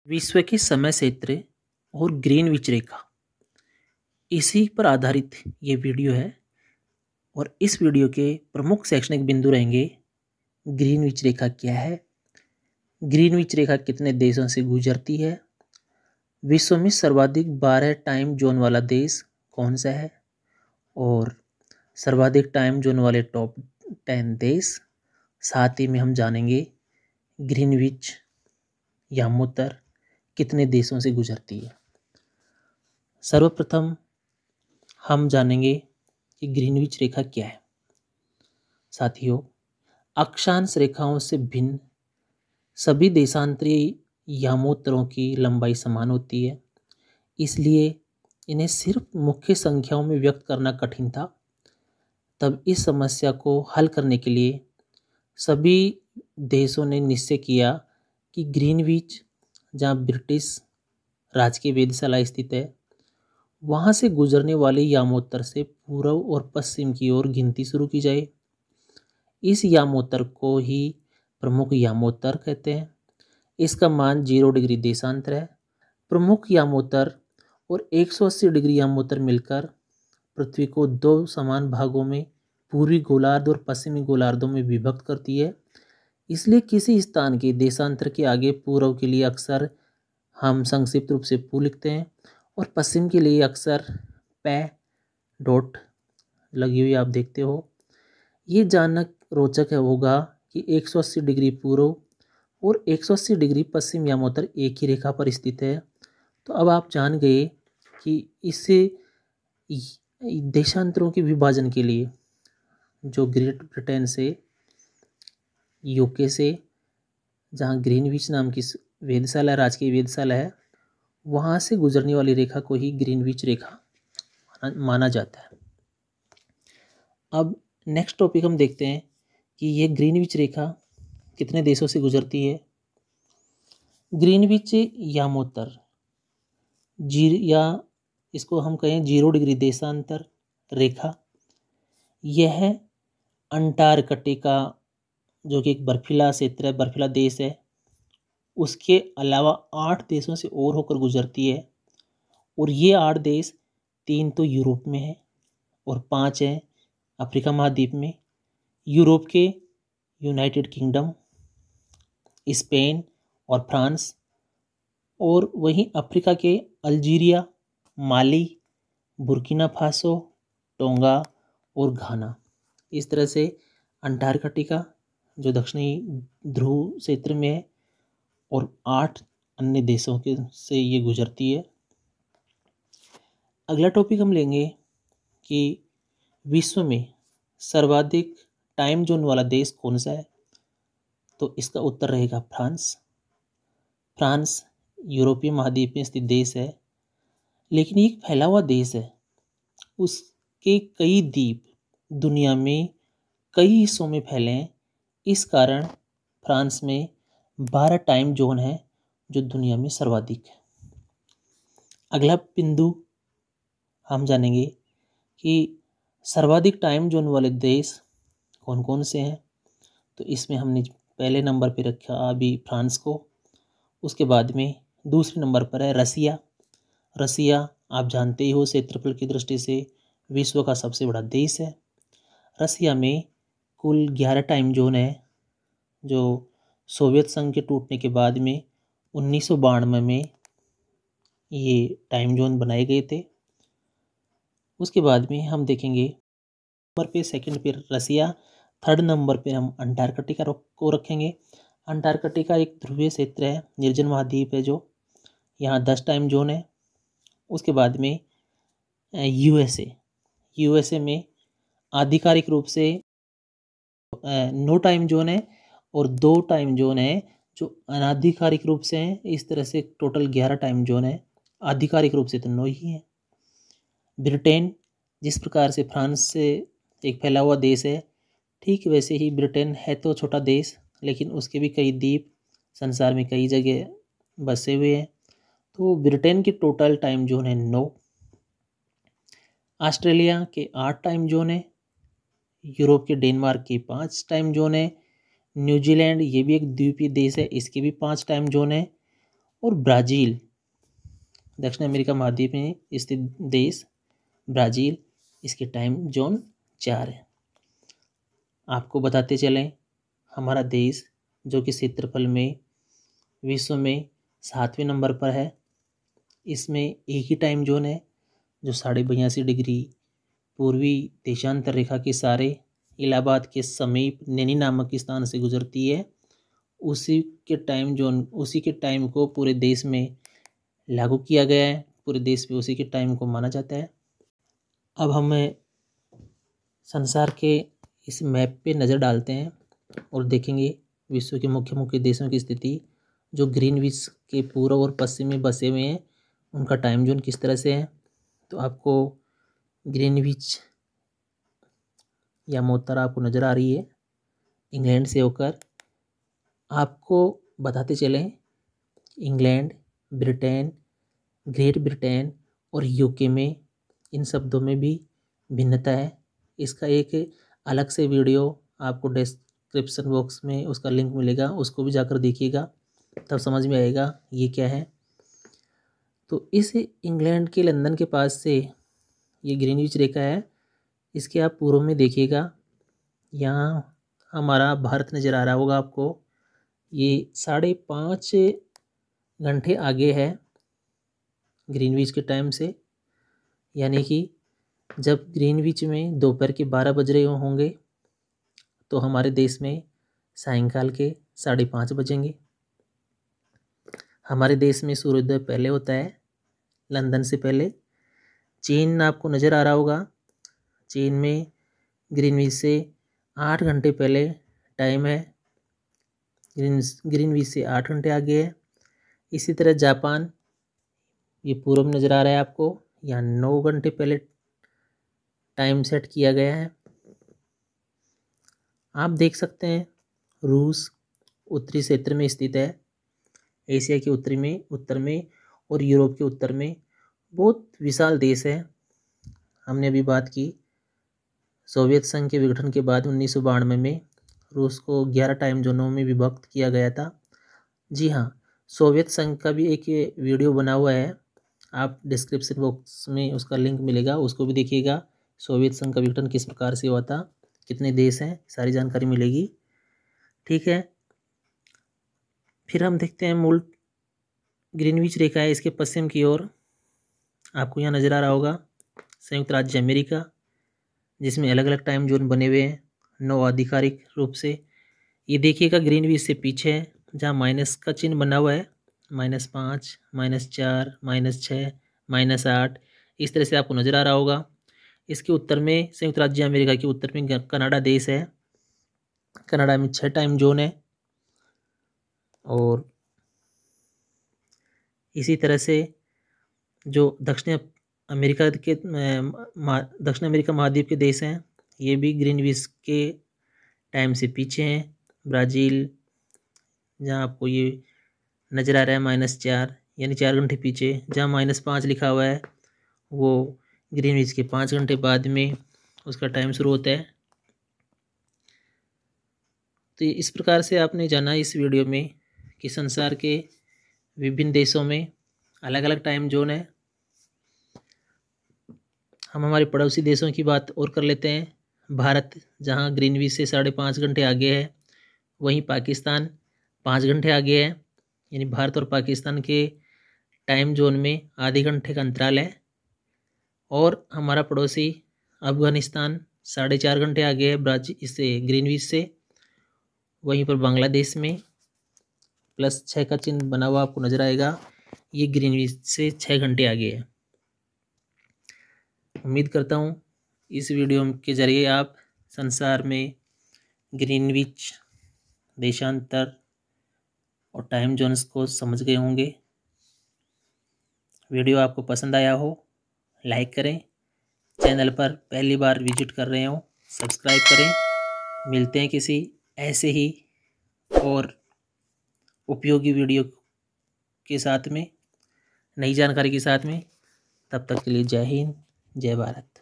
विश्व के समय क्षेत्र और ग्रीनविच रेखा इसी पर आधारित ये वीडियो है। और इस वीडियो के प्रमुख शैक्षणिक बिंदु रहेंगे। ग्रीनविच रेखा क्या है, ग्रीनविच रेखा कितने देशों से गुजरती है, विश्व में सर्वाधिक 12 टाइम जोन वाला देश कौन सा है, और सर्वाधिक टाइम जोन वाले टॉप 10 देश। साथ ही में हम जानेंगे ग्रीनविच यामोत्तर कितने देशों से गुजरती है। सर्वप्रथम हम जानेंगे कि ग्रीनविच रेखा क्या है। साथियों, अक्षांश रेखाओं से भिन्न सभी देशांतरीय यामोत्तरों की लंबाई समान होती है, इसलिए इन्हें सिर्फ मुख्य संख्याओं में व्यक्त करना कठिन था। तब इस समस्या को हल करने के लिए सभी देशों ने निश्चय किया कि ग्रीनविच, जहाँ ब्रिटिश राजकीय वेधशाला स्थित है, वहाँ से गुजरने वाले यामोत्तर से पूर्व और पश्चिम की ओर गिनती शुरू की जाए। इस यामोत्तर को ही प्रमुख यामोत्तर कहते हैं। इसका मान 0 डिग्री देशांतर है। प्रमुख यामोत्तर और 180 डिग्री यामोत्तर मिलकर पृथ्वी को दो समान भागों में, पूर्वी गोलार्ध और पश्चिमी गोलार्धों में विभक्त करती है। इसलिए किसी स्थान के देशांतर के आगे पूर्व के लिए अक्सर हम संक्षिप्त रूप से पू लिखते हैं, और पश्चिम के लिए अक्सर पै डॉट लगी हुई आप देखते हो। ये जानना रोचक होगा कि 180 डिग्री पूर्व और 180 डिग्री पश्चिम यामोत्तर एक ही रेखा पर स्थित है। तो अब आप जान गए कि इससे देशांतरों के विभाजन के लिए जो ग्रेट ब्रिटेन से, यूके से, जहाँ ग्रीनविच नाम की वेधशाला, राजकीय वेधशाला है, वहाँ से गुजरने वाली रेखा को ही ग्रीनविच रेखा माना जाता है। अब नेक्स्ट टॉपिक हम देखते हैं कि ये ग्रीनविच रेखा कितने देशों से गुजरती है। ग्रीनविच यामोत्तर या इसको हम कहें 0 डिग्री देशांतर रेखा, यह अंटार्कटिका, जो कि एक बर्फीला क्षेत्र है, बर्फीला देश है, उसके अलावा 8 देशों से और होकर गुजरती है। और ये 8 देश 3 तो यूरोप में है और 5 हैं अफ्रीका महाद्वीप में। यूरोप के यूनाइटेड किंगडम, स्पेन और फ्रांस, और वहीं अफ्रीका के अल्जीरिया, माली, बुर्किना फासो, टोंगा और घाना। इस तरह से अंटार्कटिका जो दक्षिणी ध्रुव क्षेत्र में है, और 8 अन्य देशों के से ये गुजरती है। अगला टॉपिक हम लेंगे कि विश्व में सर्वाधिक टाइम जोन वाला देश कौन सा है। तो इसका उत्तर रहेगा फ्रांस। फ्रांस यूरोपीय महाद्वीप में स्थित देश है, लेकिन ये एक फैला हुआ देश है। उसके कई द्वीप दुनिया में कई हिस्सों में फैले हैं। इस कारण फ्रांस में 12 टाइम जोन है, जो दुनिया में सर्वाधिक है। अगला बिंदु हम जानेंगे कि सर्वाधिक टाइम जोन वाले देश कौन कौन से हैं। तो इसमें हमने पहले नंबर पे रखा अभी फ्रांस को। उसके बाद में दूसरे नंबर पर है रसिया। रसिया आप जानते ही हो, क्षेत्रफल की दृष्टि से विश्व का सबसे बड़ा देश है। रसिया में कुल 11 टाइम जोन है, जो सोवियत संघ के टूटने के बाद में 1992 में ये टाइम जोन बनाए गए थे। उसके बाद में हम देखेंगे नंबर पे, सेकंड पे रसिया, थर्ड नंबर पे हम अंटार्कटिका को रखेंगे। अंटार्कटिका एक ध्रुवीय क्षेत्र है, निर्जन महाद्वीप है, जो यहाँ 10 टाइम जोन है। उसके बाद में यूएसए में आधिकारिक रूप से 9 टाइम जोन है, और 2 टाइम जोन है जो अनाधिकारिक रूप से हैं। इस तरह से टोटल 11 टाइम जोन है। आधिकारिक रूप से तो 9 ही हैं। ब्रिटेन, जिस प्रकार से फ्रांस से एक फैला हुआ देश है, ठीक वैसे ही ब्रिटेन है तो छोटा देश, लेकिन उसके भी कई द्वीप संसार में कई जगह बसे हुए हैं। तो ब्रिटेन के टोटल टाइम जोन है 9। ऑस्ट्रेलिया के 8 टाइम जोन है। यूरोप के डेनमार्क के 5 टाइम जोन है। न्यूजीलैंड, ये भी एक द्वीपीय देश है, इसके भी 5 टाइम जोन है। और ब्राज़ील, दक्षिण अमेरिका महाद्वीप में स्थित देश ब्राज़ील, इसके टाइम जोन 4 है। आपको बताते चलें, हमारा देश जो कि क्षेत्रफल में विश्व में 7वें नंबर पर है, इसमें एक ही टाइम जोन है जो 82.5 डिग्री पूर्वी देशांतर रेखा के सारे इलाहाबाद के समीप नैनी नामक स्थान से गुजरती है। उसी के टाइम को पूरे देश में लागू किया गया है, पूरे देश में उसी के टाइम को माना जाता है। अब हमें संसार के इस मैप पे नज़र डालते हैं और देखेंगे विश्व के मुख्य मुख्य देशों की स्थिति, जो ग्रीनविच के पूर्व और पश्चिम में बसे हुए हैं, उनका टाइम जोन किस तरह से है। तो आपको ग्रीनविच या मोहतरा आपको नज़र आ रही है इंग्लैंड से होकर। आपको बताते चलें, इंग्लैंड, ब्रिटेन, ग्रेट ब्रिटेन और यूके में इन शब्दों में भी भिन्नता है। इसका एक अलग से वीडियो आपको डिस्क्रिप्शन बॉक्स में उसका लिंक मिलेगा, उसको भी जाकर देखिएगा, तब समझ में आएगा ये क्या है। तो इस इंग्लैंड के लंदन के पास से ये ग्रीनविच रेखा है, इसके आप पूर्व में देखिएगा, यहाँ हमारा भारत नज़र आ रहा होगा आपको। ये 5.5 घंटे आगे है ग्रीनविच के टाइम से, यानी कि जब ग्रीनविच में दोपहर के 12 बज रहे होंगे तो हमारे देश में सायंकाल के 5:30 बजेंगे। हमारे देश में सूर्योदय पहले होता है, लंदन से पहले। चीन आपको नज़र आ रहा होगा, चीन में ग्रीनविच से 8 घंटे पहले टाइम है, ग्रीनविच से 8 घंटे आगे है। इसी तरह जापान, ये पूर्व में नज़र आ रहा है आपको, यहाँ 9 घंटे पहले टाइम सेट किया गया है। आप देख सकते हैं रूस उत्तरी क्षेत्र में स्थित है, एशिया के उत्तर में और यूरोप के उत्तर में, बहुत विशाल देश है। हमने अभी बात की सोवियत संघ के विघटन के बाद 1992 में रूस को 11 टाइम जोनों में विभक्त किया गया था। जी हाँ, सोवियत संघ का भी एक वीडियो बना हुआ है, आप डिस्क्रिप्शन बॉक्स में उसका लिंक मिलेगा, उसको भी देखिएगा। सोवियत संघ का विघटन किस प्रकार से हुआ था, कितने देश हैं, सारी जानकारी मिलेगी। ठीक है, फिर हम देखते हैं मूल ग्रीनविच रेखा है, इसके पश्चिम की ओर आपको यहाँ नज़र आ रहा होगा संयुक्त राज्य अमेरिका, जिसमें अलग अलग टाइम जोन बने हुए हैं 9 आधिकारिक रूप से। ये देखिएगा ग्रीनविच से पीछे है, जहाँ माइनस का चिन्ह बना हुआ है, -5, -4, -6, -8, इस तरह से आपको नज़र आ रहा होगा। इसके उत्तर में संयुक्त राज्य अमेरिका के उत्तर में कनाडा देश है, कनाडा में 6 टाइम जोन है। और इसी तरह से जो दक्षिण अमेरिका महाद्वीप के देश हैं, ये भी ग्रीनविच के टाइम से पीछे हैं। ब्राज़ील, जहाँ आपको ये नज़र आ रहा है -4, यानी 4 घंटे पीछे। जहाँ -5 लिखा हुआ है वो ग्रीनविच के 5 घंटे बाद में उसका टाइम शुरू होता है। तो इस प्रकार से आपने जाना इस वीडियो में कि संसार के विभिन्न देशों में अलग अलग टाइम जोन है। हम हमारे पड़ोसी देशों की बात और कर लेते हैं। भारत, जहाँ ग्रीनविच से 5.5 घंटे आगे है, वहीं पाकिस्तान 5 घंटे आगे है, यानी भारत और पाकिस्तान के टाइम जोन में आधे घंटे का अंतराल है। और हमारा पड़ोसी अफगानिस्तान 4.5 घंटे आगे है ब्राज़ील इससे, ग्रीनविच से। वहीं पर बांग्लादेश में +6 का चिन्ह बना हुआ आपको नज़र आएगा, ये ग्रीनविच से 6 घंटे आगे है। उम्मीद करता हूँ इस वीडियो के ज़रिए आप संसार में ग्रीनविच, देशांतर और टाइम जोन्स को समझ गए होंगे। वीडियो आपको पसंद आया हो, लाइक करें, चैनल पर पहली बार विजिट कर रहे हो सब्सक्राइब करें। मिलते हैं किसी ऐसे ही और उपयोगी वीडियो के साथ में, नई जानकारी के साथ में। तब तक के लिए जय हिंद, जय भारत।